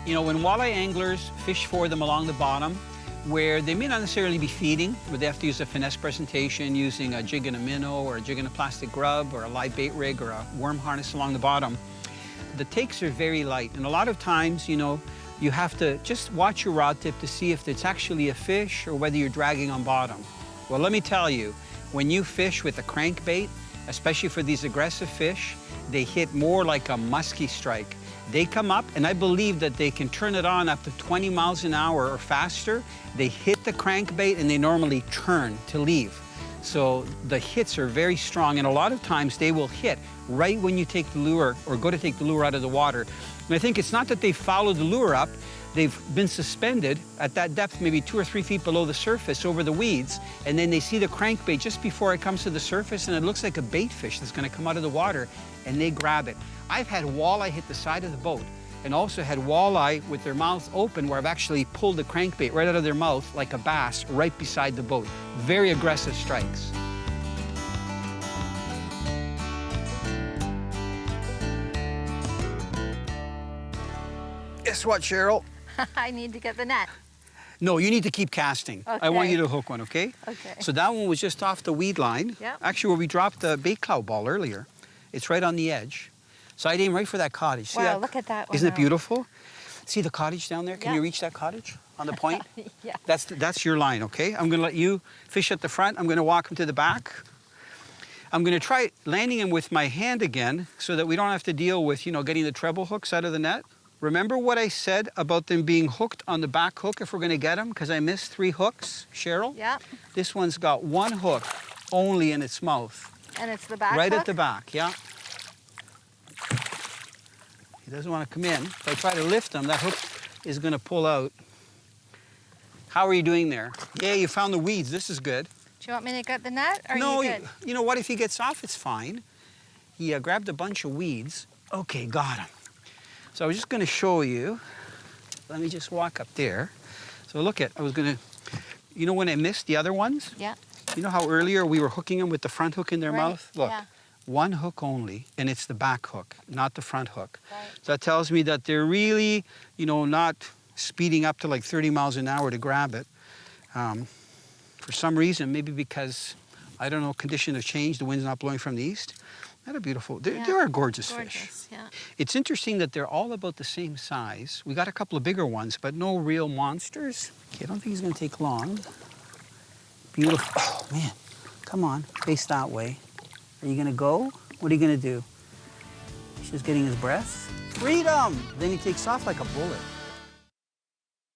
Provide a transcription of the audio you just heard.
You know, when walleye anglers fish for them along the bottom, where they may not necessarily be feeding, where they have to use a finesse presentation using a jig and a minnow or a jig and a plastic grub or a live bait rig or a worm harness along the bottom, the takes are very light. And a lot of times, you know, you have to just watch your rod tip to see if it's actually a fish or whether you're dragging on bottom. Well, let me tell you, when you fish with a crankbait, especially for these aggressive fish, they hit more like a musky strike. They come up, and I believe that they can turn it on up to 20 miles an hour or faster. They hit the crankbait, and they normally turn to leave. So the hits are very strong, and a lot of times they will hit right when you take the lure or go to take the lure out of the water. And I think it's not that they followed the lure up. They've been suspended at that depth, maybe 2 or 3 feet below the surface over the weeds, and then they see the crankbait just before it comes to the surface, and it looks like a bait fish that's gonna come out of the water, and they grab it. I've had walleye hit the side of the boat, and also had walleye with their mouth open where I've actually pulled the crankbait right out of their mouth like a bass right beside the boat. Very aggressive strikes. Guess what, Cheryl? I need to get the net. No, you need to keep casting. Okay. I want you to hook one, okay? Okay. So that one was just off the weed line. Yep. Actually, where we dropped the bait cloud ball earlier. It's right on the edge. So I aimed right for that cottage. See Wow, that? look at that one. Isn't it beautiful? See the cottage down there? Can Yeah. you reach that cottage on the point? Yeah. That's your line, okay? I'm gonna let you fish at the front. I'm gonna walk him to the back. I'm gonna try landing him with my hand again so that we don't have to deal with, you know, getting the treble hooks out of the net. Remember what I said about them being hooked on the back hook if we're gonna get them? Because I missed 3 hooks, Cheryl? Yeah. This one's got 1 hook only in its mouth. And it's the back Right hook? at the back, yeah. He doesn't want to come in. If I try to lift him, that hook is going to pull out. How are you doing there? Yeah, you found the weeds. This is good. Do you want me to get the net, or No, are you good? you know what? If he gets off, it's fine. He grabbed a bunch of weeds. Okay, got him. So I was just going to show you. Let me just walk up there. So look at, I was going to, you know when I missed the other ones? Yeah. You know how earlier we were hooking them with the front hook in their Right, mouth? Look. yeah. 1 hook only, and it's the back hook, not the front hook. Right. So that tells me that they're really, you know, not speeding up to like 30 miles an hour to grab it. For some reason, maybe because, I don't know, conditions have changed, the wind's not blowing from the east. They're beautiful. They're a gorgeous fish. Yeah. It's interesting that they're all about the same size. We got a couple of bigger ones, but no real monsters. Okay, I don't think he's gonna take long. Beautiful. Oh, man. Come on, face that way. Are you gonna go? What are you gonna do? He's just getting his breath. Freedom! Then he takes off like a bullet.